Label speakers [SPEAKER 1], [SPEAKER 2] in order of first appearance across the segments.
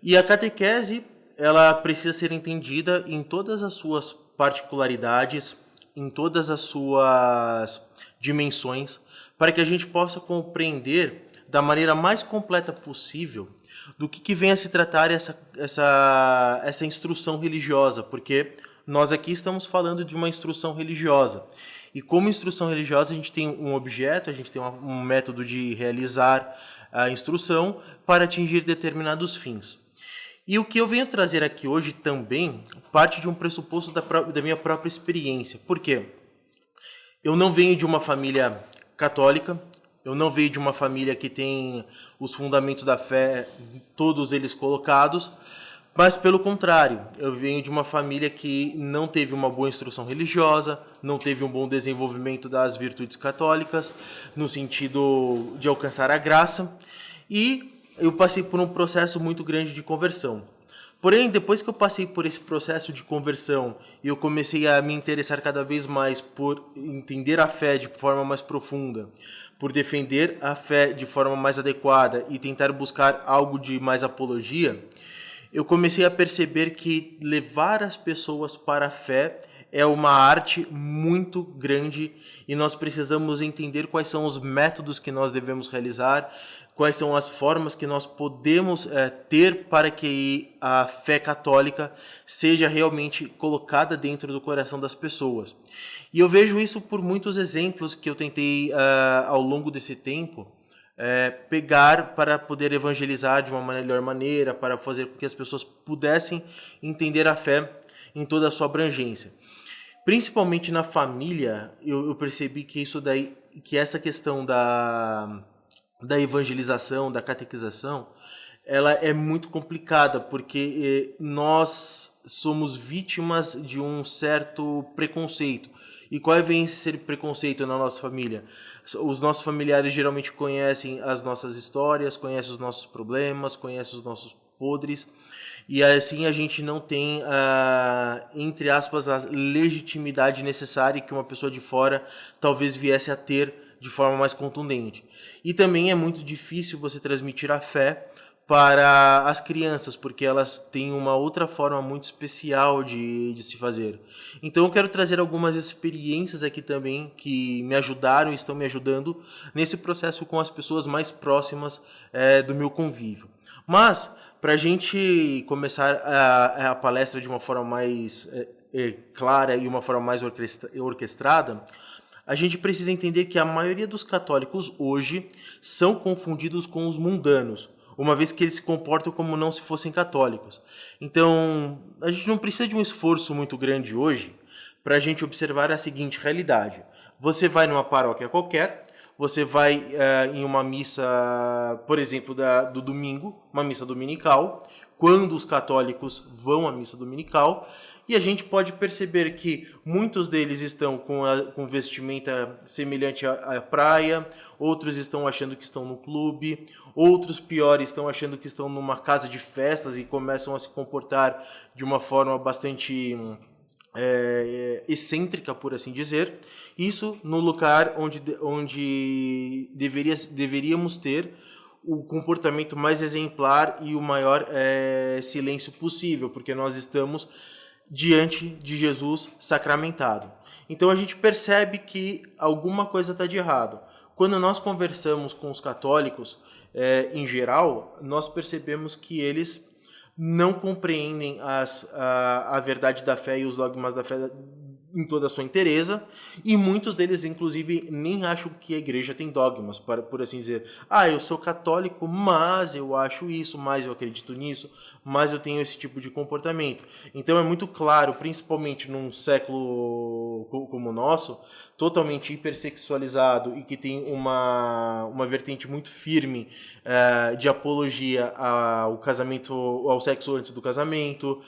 [SPEAKER 1] E a catequese, ela precisa ser entendida em todas as suas particularidades, em todas as suas dimensões, para que a gente possa compreender da maneira mais completa possível do que vem a se tratar essa instrução religiosa, porque nós aqui estamos falando de uma instrução religiosa. E como instrução religiosa, a gente tem um objeto, a gente tem um método de realizar a instrução para atingir determinados fins. E o que eu venho trazer aqui hoje também parte de um pressuposto da minha própria experiência. Por quê? Eu não venho de uma família católica, eu não venho de uma família que tem os fundamentos da fé, todos eles colocados, mas pelo contrário, eu venho de uma família que não teve uma boa instrução religiosa, não teve um bom desenvolvimento das virtudes católicas, no sentido de alcançar a graça, e eu passei por um processo muito grande de conversão. Porém, depois que eu passei por esse processo de conversão e eu comecei a me interessar cada vez mais por entender a fé de forma mais profunda, por defender a fé de forma mais adequada e tentar buscar algo de mais apologia, eu comecei a perceber que levar as pessoas para a fé é uma arte muito grande e nós precisamos entender quais são os métodos que nós devemos realizar, quais são as formas que nós podemos ter para que a fé católica seja realmente colocada dentro do coração das pessoas. E eu vejo isso por muitos exemplos que eu tentei, ao longo desse tempo, pegar para poder evangelizar de uma melhor maneira, para fazer com que as pessoas pudessem entender a fé em toda a sua abrangência. Principalmente na família, eu percebi que isso daí, que essa questão da evangelização, da catequização, ela é muito complicada, porque nós somos vítimas de um certo preconceito. E qual vem esse preconceito na nossa família? Os nossos familiares geralmente conhecem as nossas histórias, conhecem os nossos problemas, conhecem os nossos podres, e assim a gente não tem, entre aspas, a legitimidade necessária que uma pessoa de fora talvez viesse a ter de forma mais contundente. E também é muito difícil você transmitir a fé para as crianças, porque elas têm uma outra forma muito especial de se fazer. Então eu quero trazer algumas experiências aqui também que me ajudaram e estão me ajudando nesse processo com as pessoas mais próximas do meu convívio. Mas, para a gente começar a palestra de uma forma mais clara e uma forma mais orquestrada, a gente precisa entender que a maioria dos católicos hoje são confundidos com os mundanos, uma vez que eles se comportam como não se fossem católicos. Então, a gente não precisa de um esforço muito grande hoje para a gente observar a seguinte realidade. Você vai numa paróquia qualquer, você vai em uma missa, por exemplo, do domingo, uma missa dominical, quando os católicos vão à missa dominical, e a gente pode perceber que muitos deles estão com vestimenta semelhante à praia, outros estão achando que estão no clube, outros piores estão achando que estão numa casa de festas e começam a se comportar de uma forma bastante excêntrica, por assim dizer. Isso no lugar onde deveríamos ter o comportamento mais exemplar e o maior silêncio possível, porque nós estamos diante de Jesus sacramentado. Então a gente percebe que alguma coisa está de errado. Quando nós conversamos com os católicos, em geral, nós percebemos que eles não compreendem a verdade da fé e os dogmas da fé em toda a sua inteireza, e muitos deles, inclusive, nem acham que a igreja tem dogmas, por assim dizer. Eu sou católico, mas eu acho isso, mas eu acredito nisso, mas eu tenho esse tipo de comportamento. Então é muito claro, principalmente num século como o nosso, totalmente hipersexualizado e que tem uma vertente muito firme de apologia ao casamento, ao sexo antes do casamento,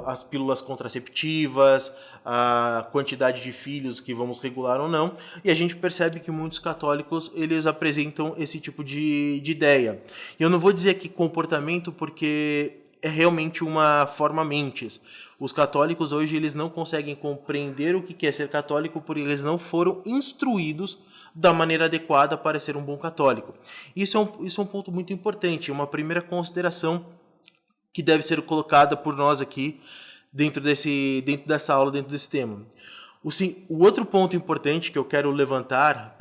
[SPEAKER 1] às pílulas contraceptivas, a quantidade de filhos que vamos regular ou não, e a gente percebe que muitos católicos eles apresentam esse tipo de ideia. E eu não vou dizer aqui comportamento porque é realmente uma forma mentes. Os católicos hoje eles não conseguem compreender o que é ser católico porque eles não foram instruídos da maneira adequada para ser um bom católico. Isso é um ponto muito importante, uma primeira consideração que deve ser colocada por nós aqui dentro dessa aula, dentro desse tema. O outro ponto importante que eu quero levantar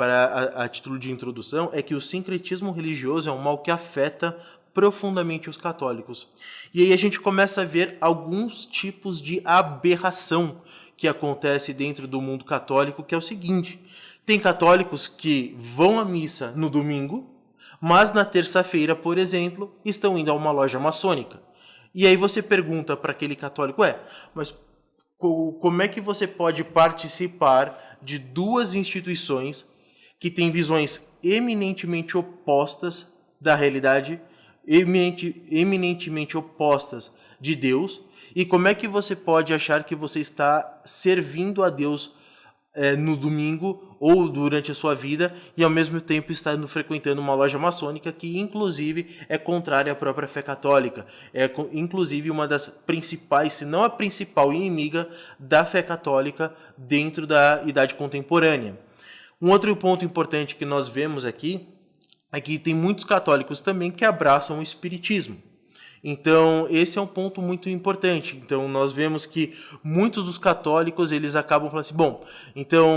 [SPEAKER 1] a título de introdução é que o sincretismo religioso é um mal que afeta profundamente os católicos. E aí a gente começa a ver alguns tipos de aberração que acontece dentro do mundo católico, que é o seguinte: tem católicos que vão à missa no domingo, mas na terça-feira, por exemplo, estão indo a uma loja maçônica. E aí você pergunta para aquele católico, mas como é que você pode participar de duas instituições que têm visões eminentemente opostas da realidade, eminentemente opostas de Deus, e como é que você pode achar que você está servindo a Deus no domingo ou durante a sua vida e ao mesmo tempo está frequentando uma loja maçônica que inclusive é contrária à própria fé católica, é inclusive uma das principais, se não a principal inimiga da fé católica dentro da idade contemporânea. Um outro ponto importante que nós vemos aqui é que tem muitos católicos também que abraçam o espiritismo. Então, esse é um ponto muito importante. Então, nós vemos que muitos dos católicos, eles acabam falando assim, bom, então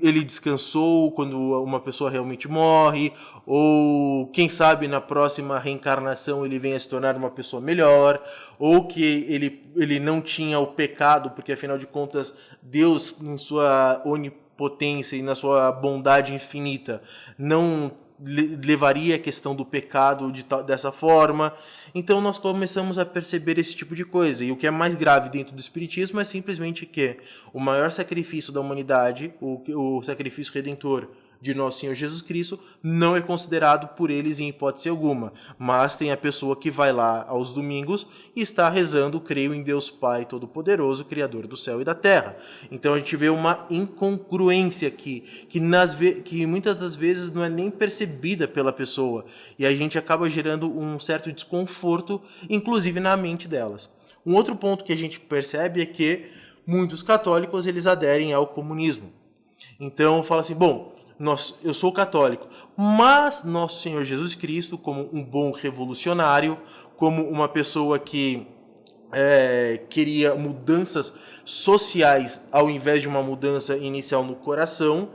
[SPEAKER 1] ele descansou quando uma pessoa realmente morre, ou quem sabe na próxima reencarnação ele venha se tornar uma pessoa melhor, ou que ele não tinha o pecado, porque afinal de contas, Deus, em sua onipotência e na sua bondade infinita, não levaria a questão do pecado dessa forma. Então nós começamos a perceber esse tipo de coisa. E o que é mais grave dentro do espiritismo é simplesmente que o maior sacrifício da humanidade, o sacrifício redentor de nosso Senhor Jesus Cristo, não é considerado por eles em hipótese alguma. Mas tem a pessoa que vai lá aos domingos e está rezando, creio em Deus Pai Todo-Poderoso, Criador do céu e da terra. Então a gente vê uma incongruência aqui, que muitas das vezes não é nem percebida pela pessoa. E a gente acaba gerando um certo desconforto, inclusive na mente delas. Um outro ponto que a gente percebe é que muitos católicos eles aderem ao comunismo. Então fala assim, bom, eu sou católico, mas nosso Senhor Jesus Cristo, como um bom revolucionário, como uma pessoa que queria mudanças sociais ao invés de uma mudança inicial no coração,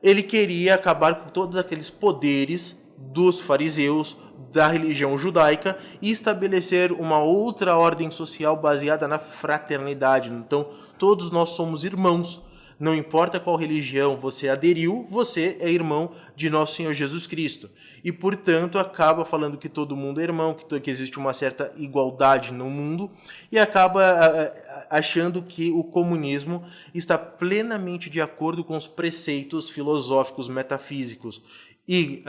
[SPEAKER 1] ele queria acabar com todos aqueles poderes dos fariseus, da religião judaica e estabelecer uma outra ordem social baseada na fraternidade. Então, todos nós somos irmãos. Não importa qual religião você aderiu, você é irmão de nosso Senhor Jesus Cristo. E, portanto, acaba falando que todo mundo é irmão, que existe uma certa igualdade no mundo, e acaba achando que o comunismo está plenamente de acordo com os preceitos filosóficos, metafísicos e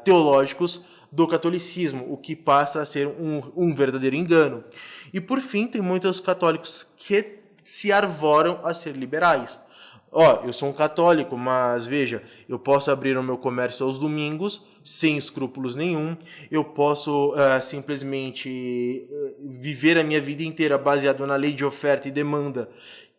[SPEAKER 1] teológicos do catolicismo, o que passa a ser um verdadeiro engano. E, por fim, tem muitos católicos que se arvoram a ser liberais. Eu sou um católico, mas veja, eu posso abrir o meu comércio aos domingos, sem escrúpulos nenhum, eu posso simplesmente viver a minha vida inteira baseado na lei de oferta e demanda,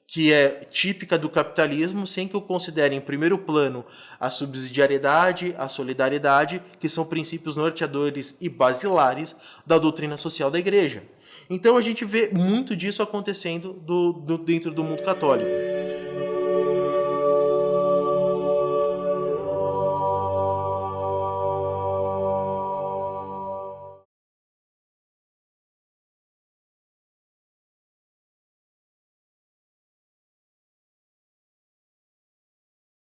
[SPEAKER 1] que é típica do capitalismo, sem que eu considere em primeiro plano a subsidiariedade, a solidariedade, que são princípios norteadores e basilares da doutrina social da Igreja. Então a gente vê muito disso acontecendo dentro do mundo católico.